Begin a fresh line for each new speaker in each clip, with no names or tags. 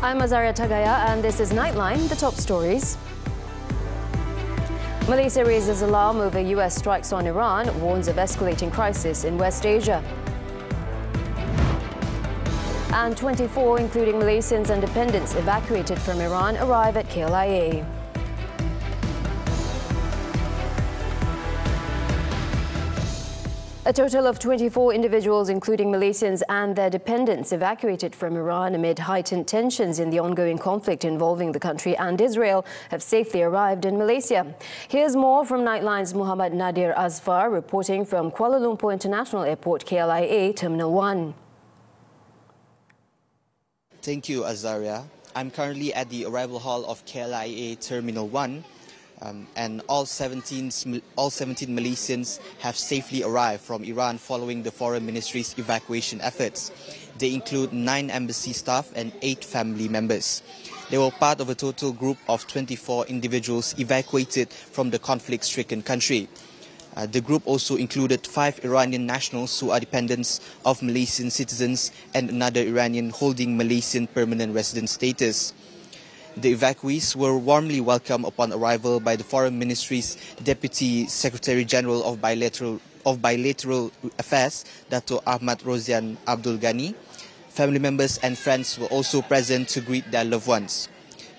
I'm Azaria Tagaya and this is Nightline, the top stories. Malaysia raises alarm over US strikes on Iran, warns of escalating crisis in West Asia. And 24, including Malaysians and dependents evacuated from Iran, arrive at KLIA. A total of 24 individuals, including Malaysians and their dependents, evacuated from Iran amid heightened tensions in the ongoing conflict involving the country and Israel, have safely arrived in Malaysia. Here's more from Nightline's Muhammad Nadir Azfar reporting from Kuala Lumpur International Airport, KLIA Terminal 1.
Thank you, Azaria. I'm currently at the arrival hall of KLIA Terminal 1. And all 17 Malaysians have safely arrived from Iran following the Foreign Ministry's evacuation efforts. They include 9 embassy staff and 8 family members. They were part of a total group of 24 individuals evacuated from the conflict-stricken country. The group also included 5 Iranian nationals who are dependents of Malaysian citizens and another Iranian holding Malaysian permanent resident status. The evacuees were warmly welcomed upon arrival by the Foreign Ministry's Deputy Secretary General of Bilateral Affairs, Dato' Ahmad Rozian Abdul Ghani. Family members and friends were also present to greet their loved ones.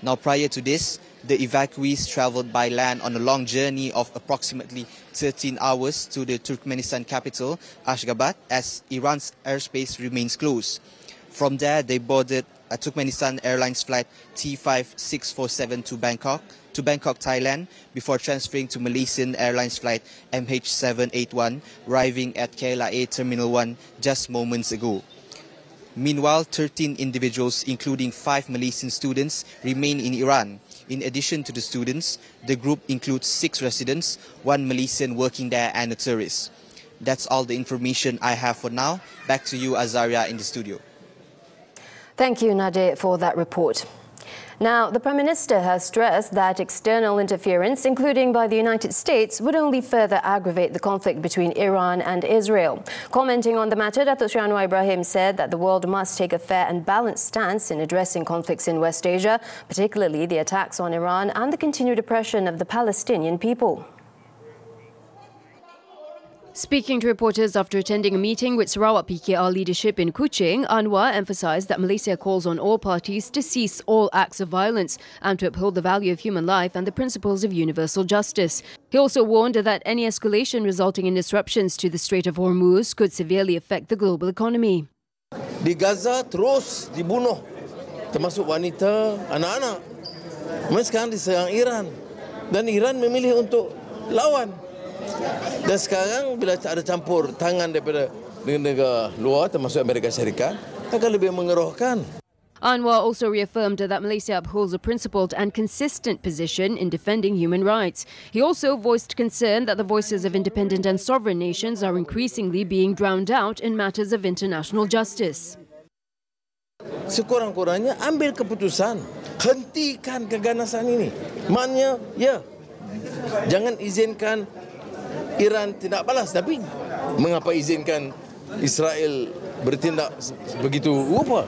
Now, prior to this, the evacuees travelled by land on a long journey of approximately 13 hours to the Turkmenistan capital, Ashgabat, as Iran's airspace remains closed. From there, they boarded a Turkmenistan Airlines flight T5647 to Bangkok, Thailand, before transferring to Malaysian Airlines flight MH781, arriving at KLIA Terminal 1 just moments ago. Meanwhile, 13 individuals, including 5 Malaysian students, remain in Iran. In addition to the students, the group includes 6 residents, 1 Malaysian working there and a tourist. That's all the information I have for now. Back to you, Azaria, in the studio.
Thank you, Nadir, for that report. Now, the Prime Minister has stressed that external interference, including by the United States, would only further aggravate the conflict between Iran and Israel. Commenting on the matter, Datuk Sri Anwar Ibrahim said that the world must take a fair and balanced stance in addressing conflicts in West Asia, particularly the attacks on Iran and the continued oppression of the Palestinian people. Speaking to reporters after attending a meeting with Sarawak PKR leadership in Kuching, Anwar emphasised that Malaysia calls on all parties to cease all acts of violence and to uphold the value of human life and the principles of universal justice. He also warned that any escalation resulting in disruptions to the Strait of Hormuz could severely affect the global economy.
Di Gaza terus dibunuh, termasuk wanita, anak-anak. Mereka sekarang diserang Iran dan Iran memilih untuk lawan. Dan sekarang bila ada campur tangan daripada negara luar termasuk Amerika Syarikat akan lebih mengerohkan.
Anwar also reaffirmed that Malaysia upholds a principled and consistent position in defending human rights. He also voiced concern that the voices of independent and sovereign nations are increasingly being drowned out in matters of international justice.
Sekurang-kurangnya ambil keputusan, hentikan keganasan ini. Maknanya, ya, jangan izinkan Iran tidak balas, tapi mengapa izinkan Israel bertindak begitu rupa?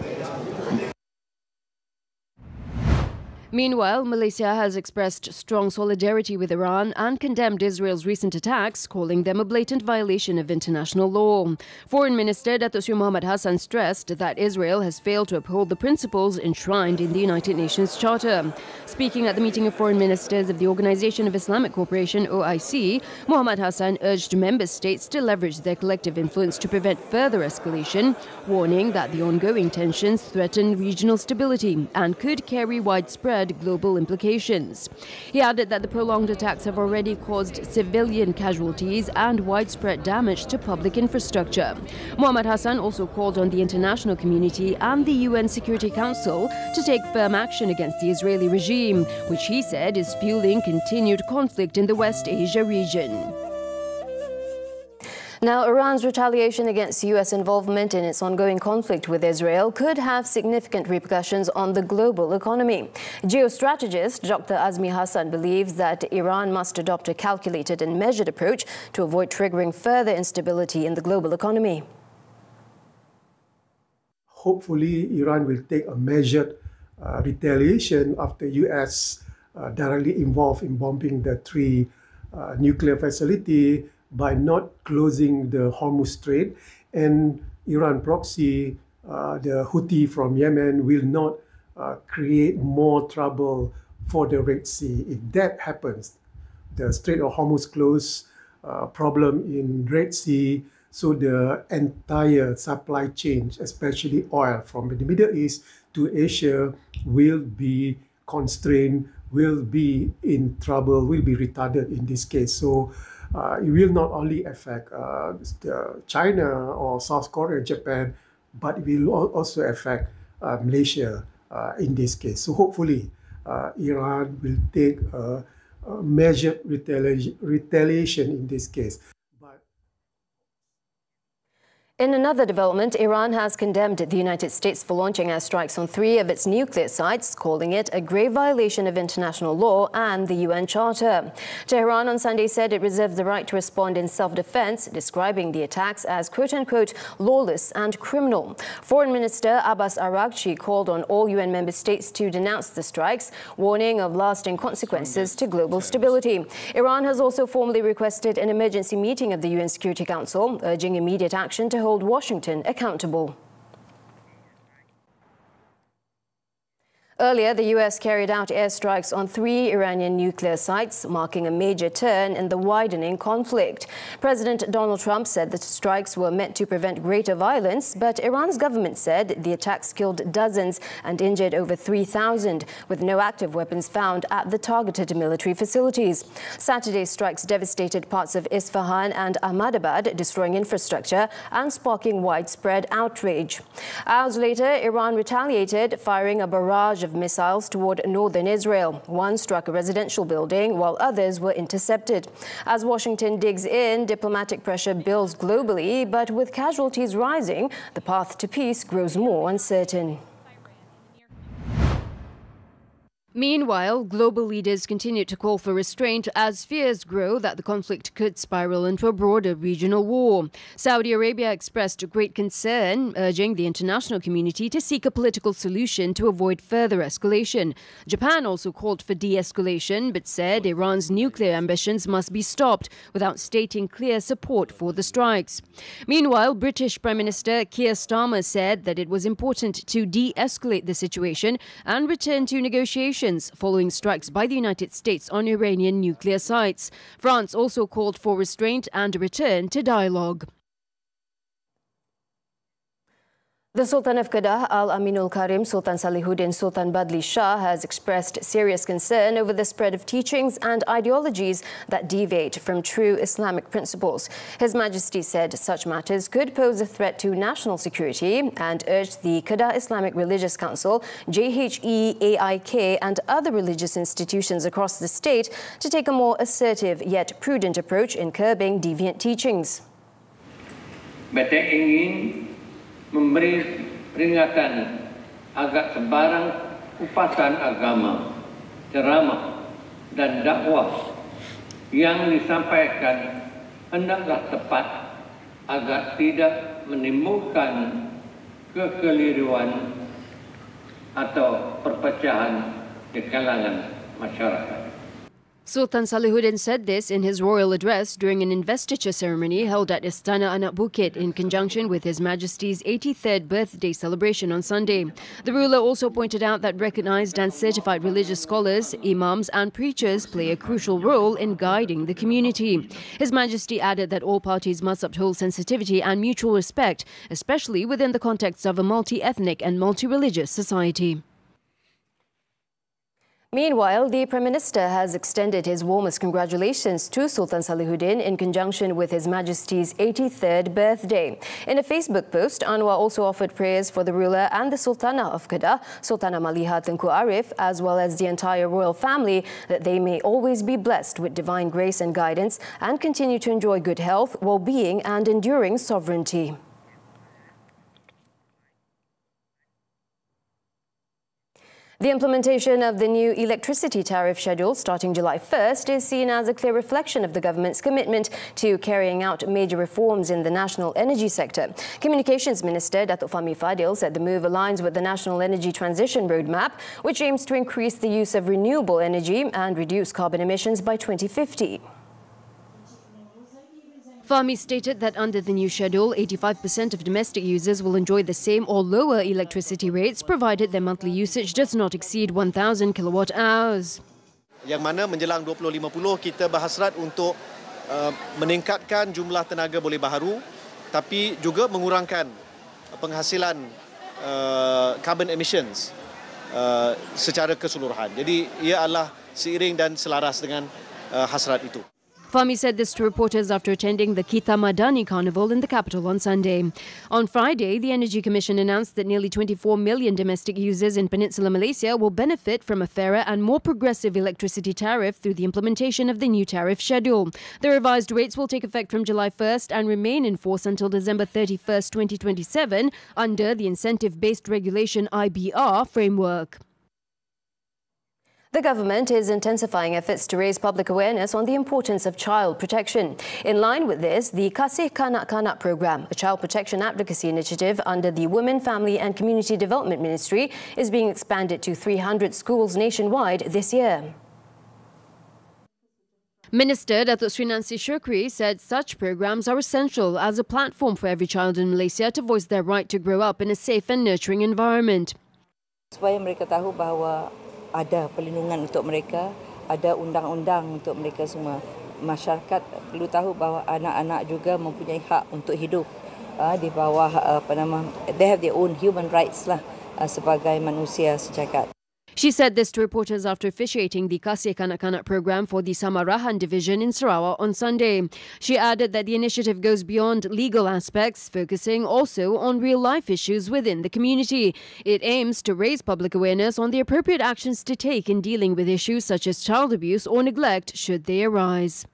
Meanwhile, Malaysia has expressed strong solidarity with Iran and condemned Israel's recent attacks, calling them a blatant violation of international law. Foreign Minister Datuk Sri Mohammed Hassan stressed that Israel has failed to uphold the principles enshrined in the United Nations Charter. Speaking at the meeting of foreign ministers of the Organisation of Islamic Cooperation, OIC, Mohammed Hassan urged member states to leverage their collective influence to prevent further escalation, warning that the ongoing tensions threaten regional stability and could carry widespread global implications. He added that the prolonged attacks have already caused civilian casualties and widespread damage to public infrastructure. Mohammed Hassan also called on the international community and the UN Security Council to take firm action against the Israeli regime, which he said is fueling continued conflict in the West Asia region. Now, Iran's retaliation against US involvement in its ongoing conflict with Israel could have significant repercussions on the global economy. Geostrategist Dr. Azmi Hassan believes that Iran must adopt a calculated and measured approach to avoid triggering further instability in the global economy.
Hopefully, Iran will take a measured retaliation after U.S. Directly involved in bombing the 3 nuclear facility by not closing the Hormuz Strait, and Iran proxy, the Houthi from Yemen, will not create more trouble for the Red Sea. If that happens, the Strait of Hormuz close, problem in Red Sea, so the entire supply chain, especially oil from the Middle East to Asia, will be constrained, will be in trouble, will be retarded in this case. So it will not only affect China or South Korea, Japan, but it will also affect Malaysia in this case. So hopefully Iran will take measured retaliation in this case.
In another development, Iran has condemned the United States for launching airstrikes on 3 of its nuclear sites, calling it a grave violation of international law and the UN Charter. Tehran on Sunday said it reserves the right to respond in self-defense, describing the attacks as quote-unquote lawless and criminal. Foreign Minister Abbas Araghchi called on all UN member states to denounce the strikes, warning of lasting consequences to global stability. Iran has also formally requested an emergency meeting of the UN Security Council, urging immediate action to hold Washington accountable. Earlier, the U.S. carried out airstrikes on 3 Iranian nuclear sites, marking a major turn in the widening conflict. President Donald Trump said the strikes were meant to prevent greater violence, but Iran's government said the attacks killed dozens and injured over 3,000, with no active weapons found at the targeted military facilities. Saturday's strikes devastated parts of Isfahan and Ahmadabad, destroying infrastructure and sparking widespread outrage. Hours later, Iran retaliated, firing a barrage of missiles toward northern Israel. One struck a residential building, while others were intercepted. As Washington digs in, diplomatic pressure builds globally, but with casualties rising, the path to peace grows more uncertain. Meanwhile, global leaders continue to call for restraint as fears grow that the conflict could spiral into a broader regional war. Saudi Arabia expressed great concern, urging the international community to seek a political solution to avoid further escalation. Japan also called for de-escalation, but said Iran's nuclear ambitions must be stopped without stating clear support for the strikes. Meanwhile, British Prime Minister Keir Starmer said that it was important to de-escalate the situation and return to negotiations following strikes by the United States on Iranian nuclear sites. France also called for restraint and a return to dialogue. The Sultan of Kedah, Al Aminul Karim Sultan Salihuddin Sultan Badli Shah, has expressed serious concern over the spread of teachings and ideologies that deviate from true Islamic principles. His Majesty said such matters could pose a threat to national security and urged the Kedah Islamic Religious Council, JHE-AIK, and other religious institutions across the state to take a more assertive yet prudent approach in curbing deviant teachings.
Batik ingin memberi peringatan agar sebarang upasan agama, ceramah dan dakwah yang disampaikan hendaklah tepat agar tidak menimbulkan kekeliruan atau perpecahan di kalangan masyarakat.
Sultan Salihuddin said this in his royal address during an investiture ceremony held at Istana Anak Bukit in conjunction with His Majesty's 83rd birthday celebration on Sunday. The ruler also pointed out that recognized and certified religious scholars, imams and preachers play a crucial role in guiding the community. His Majesty added that all parties must uphold sensitivity and mutual respect, especially within the context of a multi-ethnic and multi-religious society. Meanwhile, the Prime Minister has extended his warmest congratulations to Sultan Salihuddin in conjunction with His Majesty's 83rd birthday. In a Facebook post, Anwar also offered prayers for the ruler and the Sultana of Kedah, Sultana Maliha Tengku Arif, as well as the entire royal family, that they may always be blessed with divine grace and guidance and continue to enjoy good health, well-being and enduring sovereignty. The implementation of the new electricity tariff schedule starting July 1st is seen as a clear reflection of the government's commitment to carrying out major reforms in the national energy sector. Communications Minister Datuk Fahmi Fadil said the move aligns with the National Energy Transition Roadmap, which aims to increase the use of renewable energy and reduce carbon emissions by 2050. Fahmi stated that under the new schedule, 85% of domestic users will enjoy the same or lower electricity rates provided their monthly usage does not exceed 1,000 kilowatt hours.
Yang mana menjelang 2050 kita berhasrat untuk meningkatkan jumlah tenaga boleh baharu tapi juga mengurangkan penghasilan carbon emissions secara keseluruhan. Jadi ia adalah seiring dan selaras dengan hasrat itu.
Fahmi said this to reporters after attending the Kita Madani Carnival in the capital on Sunday. On Friday, the Energy Commission announced that nearly 24 million domestic users in Peninsular Malaysia will benefit from a fairer and more progressive electricity tariff through the implementation of the new tariff schedule. The revised rates will take effect from July 1st and remain in force until December 31st, 2027 under the Incentive-Based Regulation IBR framework. The government is intensifying efforts to raise public awareness on the importance of child protection. In line with this, the Kasih Kanak-Kanak program, a child protection advocacy initiative under the Women, Family and Community Development Ministry, is being expanded to 300 schools nationwide this year. Minister Datuk Sri Nancy Shukri said such programs are essential as a platform for every child in Malaysia to voice their right to grow up in a safe and nurturing environment.
Supaya mereka tahu bahawa ada perlindungan untuk mereka, ada undang-undang untuk mereka semua. Masyarakat perlu tahu bahawa anak-anak juga mempunyai hak untuk hidup di bawah they have their own human rights lah sebagai manusia sejagat.
She said this to reporters after officiating the Kasih Kanak-Kanak program for the Samarahan division in Sarawak on Sunday. She added that the initiative goes beyond legal aspects, focusing also on real-life issues within the community. It aims to raise public awareness on the appropriate actions to take in dealing with issues such as child abuse or neglect should they arise.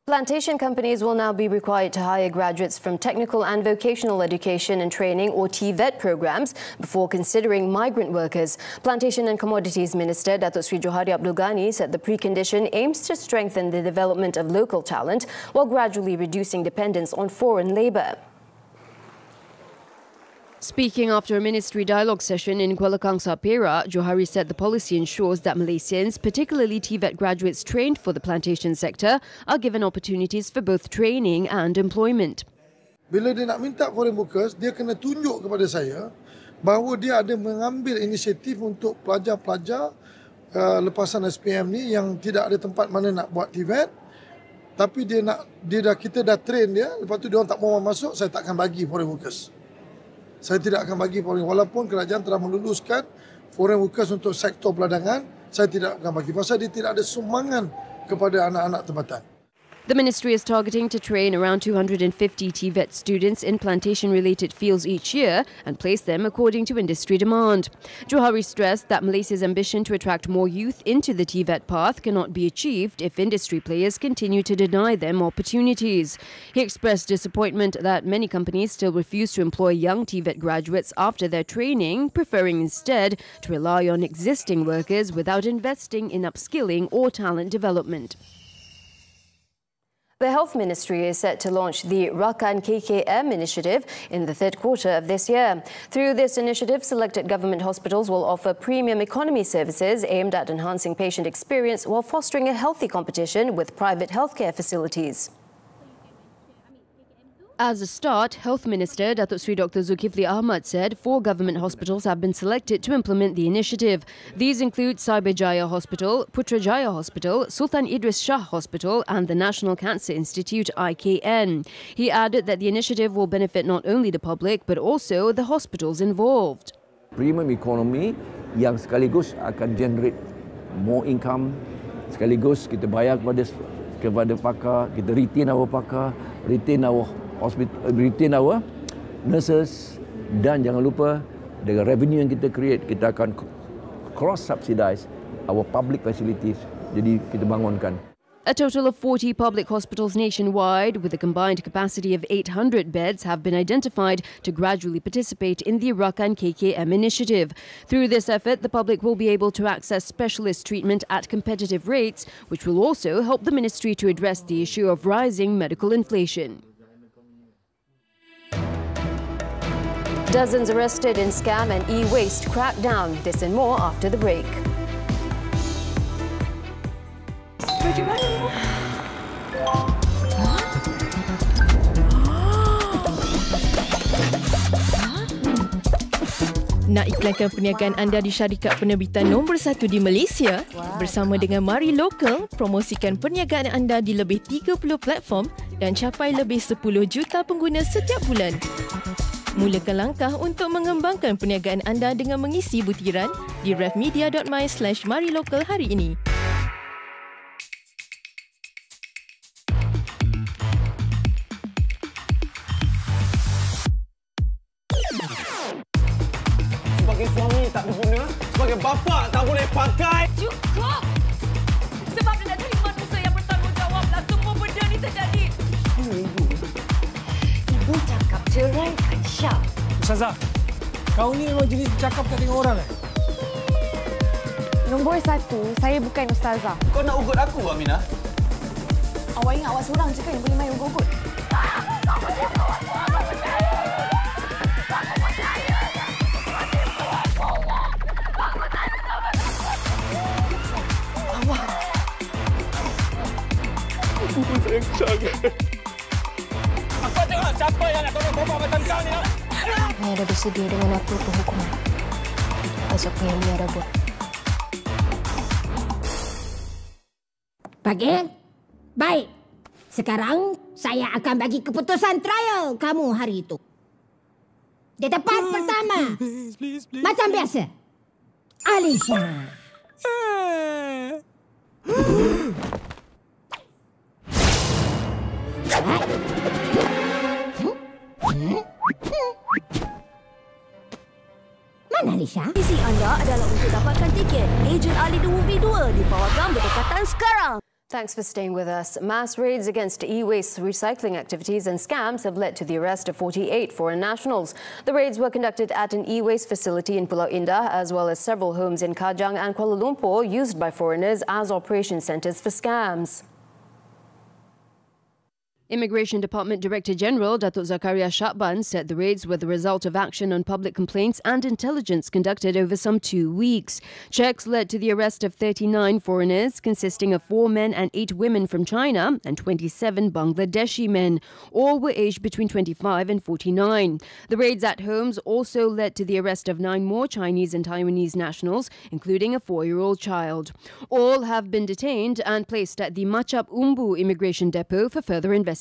Plantation companies will now be required to hire graduates from technical and vocational education and training or TVET programs before considering migrant workers. Plantation and Commodities Minister Datuk Sri Johari Abdul Ghani said the precondition aims to strengthen the development of local talent while gradually reducing dependence on foreign labour. Speaking after a ministry dialogue session in Kuala Kangsar, Perak, Johari said the policy ensures that Malaysians, particularly TVET graduates trained for the plantation sector, are given opportunities for both training and employment.
Bila dia nak minta foreign workers, dia kena tunjuk kepada saya bahawa dia ada mengambil inisiatif untuk pelajar-pelajar lepasan SPM ni yang tidak ada tempat mana nak buat TVET, tapi kita dah train dia, lepas tu dia orang tak mau masuk, saya tak akan bagi foreign workers. Saya tidak akan bagi foreign, walaupun kerajaan telah meluluskan foreign workers untuk sektor peladangan, saya tidak akan bagi pasal dia tidak ada sumbangan kepada anak-anak tempatan.
The ministry is targeting to train around 250 TVET students in plantation-related fields each year and place them according to industry demand. Johari stressed that Malaysia's ambition to attract more youth into the TVET path cannot be achieved if industry players continue to deny them opportunities. He expressed disappointment that many companies still refuse to employ young TVET graduates after their training, preferring instead to rely on existing workers without investing in upskilling or talent development. The Health Ministry is set to launch the Rakan KKM initiative in the third quarter of this year. Through this initiative, selected government hospitals will offer premium economy services aimed at enhancing patient experience while fostering a healthy competition with private healthcare facilities. As a start, Health Minister Datuk Sri Dr. Zulkifli Ahmad said 4 government hospitals have been selected to implement the initiative. These include Cyberjaya Hospital, Putrajaya Hospital, Sultan Idris Shah Hospital and the National Cancer Institute IKN. He added that the initiative will benefit not only the public but also the hospitals involved.
Premium economy yang sekaligus akan generate more income, sekaligus kita bayar kepada pakar, kita retain our pakar, retain our nurses, dan jangan lupa dengan revenue yang kita create, kita akan cross-subsidize our public facilities. Jadi kita bangunkan.
A total of 40 public hospitals nationwide, with a combined capacity of 800 beds, have been identified to gradually participate in the Rakan KKM initiative. Through this effort, the public will be able to access specialist treatment at competitive rates, which will also help the ministry to address the issue of rising medical inflation. Dozens arrested in scam and e-waste crackdown. This and more after the break.
Nak iklankan perniagaan anda di syarikat penerbitan nombor 1 di Malaysia? Bersama dengan Mari Local, promosikan perniagaan anda di lebih 30 platform dan capai lebih 10 juta pengguna setiap bulan. Mulakan langkah untuk mengembangkan perniagaan anda dengan mengisi butiran di refmedia.my/marilocal hari ini.
Sebagai suami tak berguna, sebagai bapa tak boleh pakai.
Cukup! Sebab dia nak jadi manusia yang bertanggungjawablah semua benda ni terjadi. Ibu cakap ceraikan Syah.
Ustazah, kau ni memang jenis bercakap tak tengok orang
Nombor 1, saya bukan ustazah.
Kau nak ugut aku, Aminah?
Awak ingat awak seorang je kan yang boleh main ugut-ugut?
Sayang sangat. Apa tengok siapa yang nak tolong bapa macam kau ni?
Saya dah bersedia dengan apa hukuman. Besok yang dia dah buat.
Panggil? Baik. Sekarang saya akan bagi keputusan trial kamu hari itu. Di tempat pertama. Please. Macam biasa. Alisha. Mana Alisha?
Misi anda adalah untuk dapatkan tiket Ejen Ali The Movie 2 di Pawagam berdekatan sekarang.
Thanks for staying with us. Mass raids against e-waste recycling activities and scams have led to the arrest of 48 foreign nationals. The raids were conducted at an e-waste facility in Pulau Indah, as well as several homes in Kajang and Kuala Lumpur used by foreigners as operation centres for scams. Immigration Department Director General Datuk Zakaria Shakban said the raids were the result of action on public complaints and intelligence conducted over some 2 weeks. Checks led to the arrest of 39 foreigners, consisting of 4 men and 8 women from China and 27 Bangladeshi men. All were aged between 25 and 49. The raids at homes also led to the arrest of 9 more Chinese and Taiwanese nationals, including a 4-year-old child. All have been detained and placed at the Machap Umbu Immigration Depot for further investigation.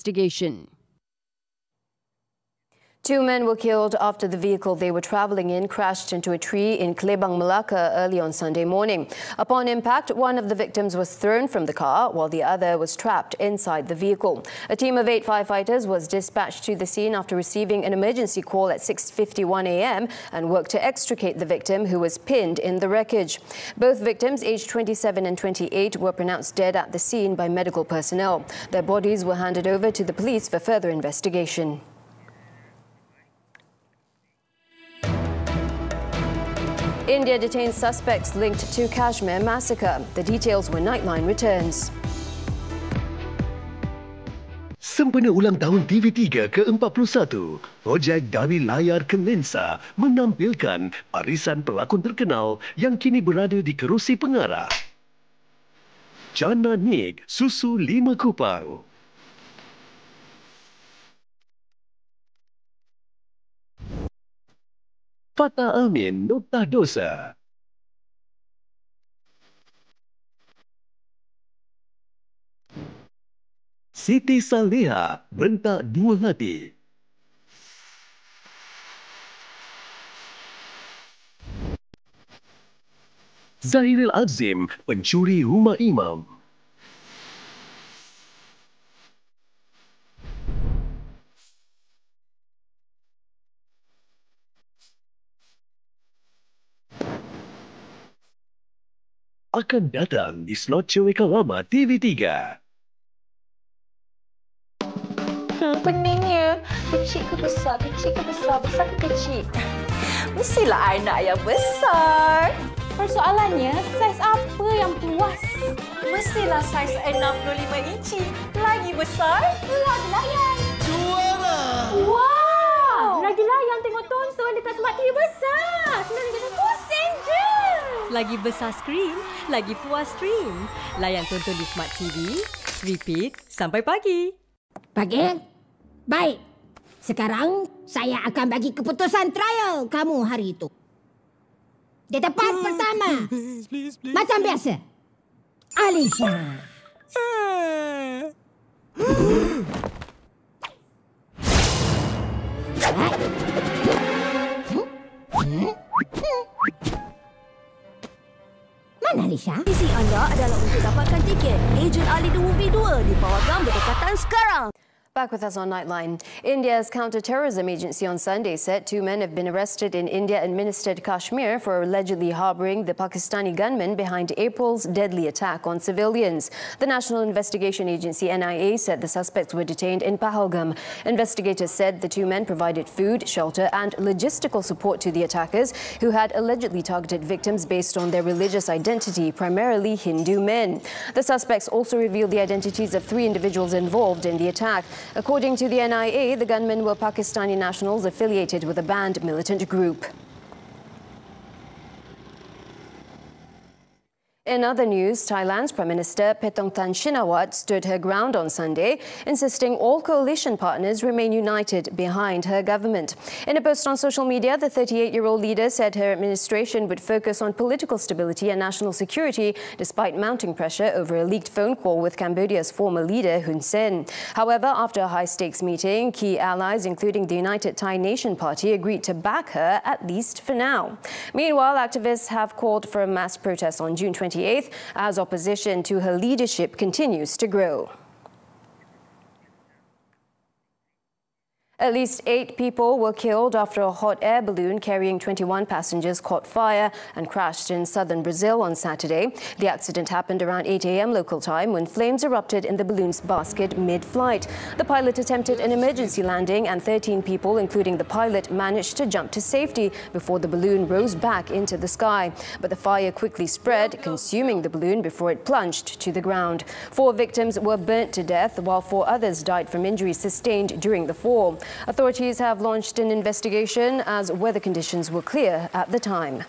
2 men were killed after the vehicle they were travelling in crashed into a tree in Klebang, Melaka early on Sunday morning. Upon impact, one of the victims was thrown from the car while the other was trapped inside the vehicle. A team of 8 firefighters was dispatched to the scene after receiving an emergency call at 6:51 a.m. and worked to extricate the victim, who was pinned in the wreckage. Both victims, aged 27 and 28, were pronounced dead at the scene by medical personnel. Their bodies were handed over to the police for further investigation. India detains suspects linked to Kashmir massacre. The details when Nightline returns.
Sempena ulang tahun TV3 ke-41, projek dari layar ke lensa menampilkan barisan pelakon terkenal yang kini berada di kerusi pengarah. Jana Nik, Susu 5 Kupang. Fatah Amin, Noktah Dosa. Siti Saleha, Rentak Dua Hati. Zahiril Azim, Pencuri Rumah Imam. Akan datang di slot Cewek Lama TV3.
peningnya. Kecil ke besar, kecil ke besar, besar ke kecil? Mestilah anak yang besar.
Persoalannya, saiz apa yang puas?
Mestilah saiz 65 inci. Lagi besar, lagi layan.
Juara!
Wow! Lagi layan tengok tonton dekat Smart TV besar. RM99 je.
Lagi besar skrin, lagi puas stream. Layan tonton di Smart TV, repeat sampai pagi.
Pagi? Baik. Sekarang saya akan bagi keputusan trial kamu hari itu. Di tempat pertama, macam biasa, Alisha. Mana Alisha?
Misi anda adalah untuk dapatkan tiket Ejen Ali The Movie 2 di Pawagam berdekatan sekarang.
Back with us on Nightline. India's counter-terrorism agency on Sunday said 2 men have been arrested in India-administered Kashmir for allegedly harbouring the Pakistani gunmen behind April's deadly attack on civilians. The National Investigation Agency NIA said the suspects were detained in Pahalgam. Investigators said the 2 men provided food, shelter and logistical support to the attackers, who had allegedly targeted victims based on their religious identity, primarily Hindu men. The suspects also revealed the identities of 3 individuals involved in the attack. According to the NIA, the gunmen were Pakistani nationals affiliated with a banned militant group. In other news, Thailand's Prime Minister Paetongtarn Shinawatra stood her ground on Sunday, insisting all coalition partners remain united behind her government. In a post on social media, the 38-year-old leader said her administration would focus on political stability and national security, despite mounting pressure over a leaked phone call with Cambodia's former leader, Hun Sen. However, after a high-stakes meeting, key allies, including the United Thai Nation Party, agreed to back her, at least for now. Meanwhile, activists have called for a mass protest on June 28th as opposition to her leadership continues to grow. At least 8 people were killed after a hot air balloon carrying 21 passengers caught fire and crashed in southern Brazil on Saturday. The accident happened around 8 a.m. local time when flames erupted in the balloon's basket mid-flight. The pilot attempted an emergency landing and 13 people, including the pilot, managed to jump to safety before the balloon rose back into the sky. But the fire quickly spread, consuming the balloon before it plunged to the ground. 4 victims were burnt to death, while 4 others died from injuries sustained during the fall. Authorities have launched an investigation as weather conditions were clear at the time.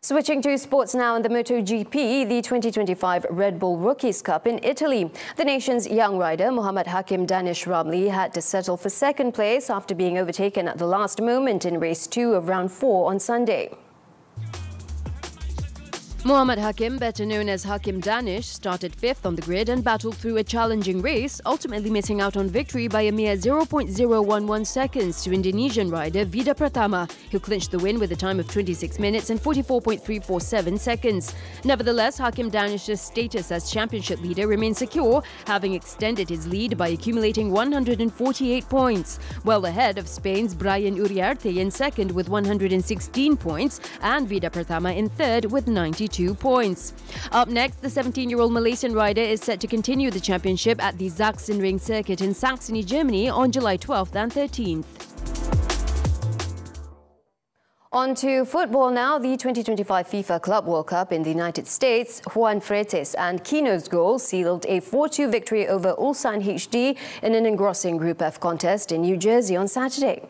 Switching to sports now in the MotoGP, the 2025 Red Bull Rookies Cup in Italy. The nation's young rider, Muhammad Hakim Danish Ramli, had to settle for second place after being overtaken at the last moment in race 2 of round 4 on Sunday. Muhammad Hakim, better known as Hakim Danish, started 5th on the grid and battled through a challenging race, ultimately missing out on victory by a mere 0.011 seconds to Indonesian rider Vida Pratama, who clinched the win with a time of 26 minutes and 44.347 seconds. Nevertheless, Hakim Danish's status as championship leader remains secure, having extended his lead by accumulating 148 points, well ahead of Spain's Brian Uriarte in second with 116 points and Vida Pratama in third with 92 points. Up next, the 17-year-old Malaysian rider is set to continue the championship at the Sachsenring circuit in Saxony, Germany on July 12th and 13th. On to football now. The 2025 FIFA Club World Cup in the United States, Juan Freites and Kino's goal sealed a 4-2 victory over Ulsan HD in an engrossing Group F contest in New Jersey on Saturday.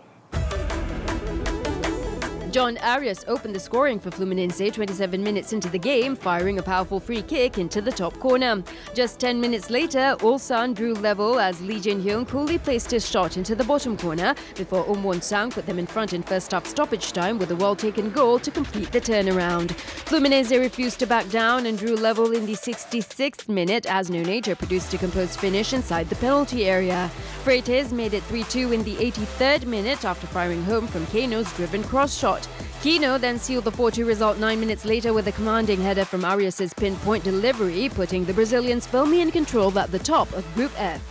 John Arias opened the scoring for Fluminense 27 minutes into the game, firing a powerful free kick into the top corner. Just 10 minutes later, Ulsan drew level as Lee Jin-hyung coolly placed his shot into the bottom corner before Won-sang put them in front in first half stoppage time with a well-taken goal to complete the turnaround. Fluminense refused to back down and drew level in the 66th minute as Nunator produced a composed finish inside the penalty area. Freites made it 3-2 in the 83rd minute after firing home from Keno's driven cross shot. Keno then sealed the 4-2 result 9 minutes later with a commanding header from Arias' pinpoint delivery, putting the Brazilians firmly in control at the top of Group F.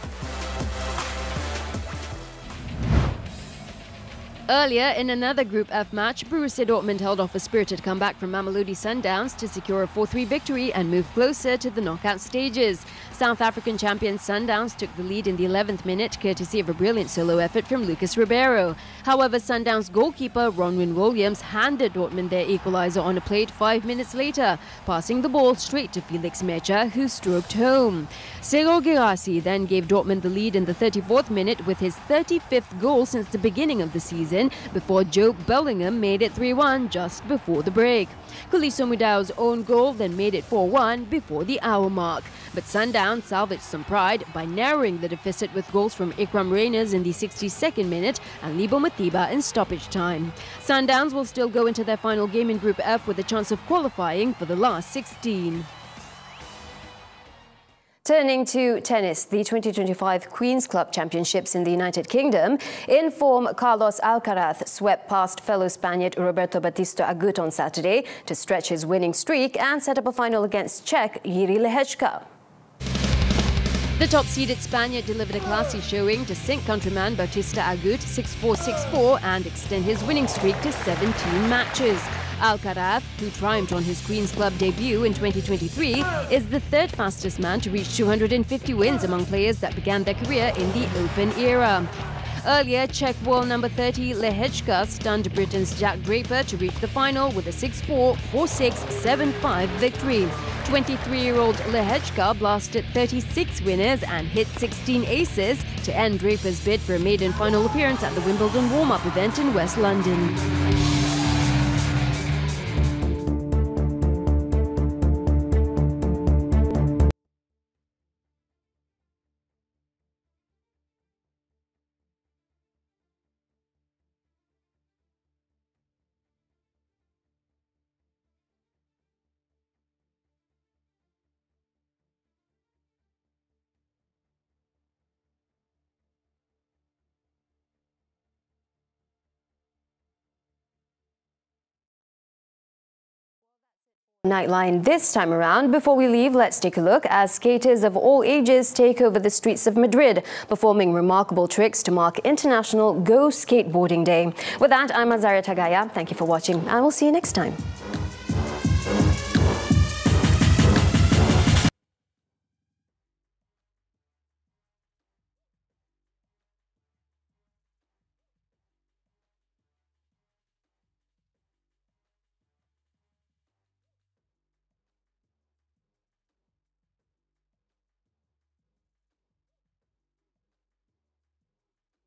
Earlier, in another Group F match, Borussia Dortmund held off a spirited comeback from Mamelodi Sundowns to secure a 4-3 victory and move closer to the knockout stages. South African champion Sundowns took the lead in the 11th minute, courtesy of a brilliant solo effort from Lucas Ribeiro. However, Sundowns goalkeeper Ronwin Williams handed Dortmund their equaliser on a plate 5 minutes later, passing the ball straight to Felix Mecha, who stroked home. Sego Girassi then gave Dortmund the lead in the 34th minute with his 35th goal since the beginning of the season, before Joe Bellingham made it 3-1 just before the break. Kuliso Mudao's own goal then made it 4-1 before the hour mark. But Sundowns salvaged some pride by narrowing the deficit with goals from Ikram Reyners in the 62nd minute and Libo Matiba in stoppage time. Sundowns will still go into their final game in Group F with a chance of qualifying for the last 16. Turning to tennis, the 2025 Queen's Club Championships in the United Kingdom. In form, Carlos Alcaraz swept past fellow Spaniard Roberto Bautista Agut on Saturday to stretch his winning streak and set up a final against Czech Jiří Lehečka. The top-seeded Spaniard delivered a classy showing to sink countryman Bautista Agut 6-4, 6-4 and extend his winning streak to 17 matches. Alcaraz, who triumphed on his Queen's Club debut in 2023, is the third fastest man to reach 250 wins among players that began their career in the Open era. Earlier, Czech world number 30 Lehečka stunned Britain's Jack Draper to reach the final with a 6-4, 4-6, 7-5 victory. 23-year-old Lehečka blasted 36 winners and hit 16 aces to end Draper's bid for a maiden final appearance at the Wimbledon warm-up event in West London. Nightline this time around. Before we leave, let's take a look as skaters of all ages take over the streets of Madrid, performing remarkable tricks to mark International Go Skateboarding Day. With that, I'm Azaria Tagaya. Thank you for watching, and we'll see you next time.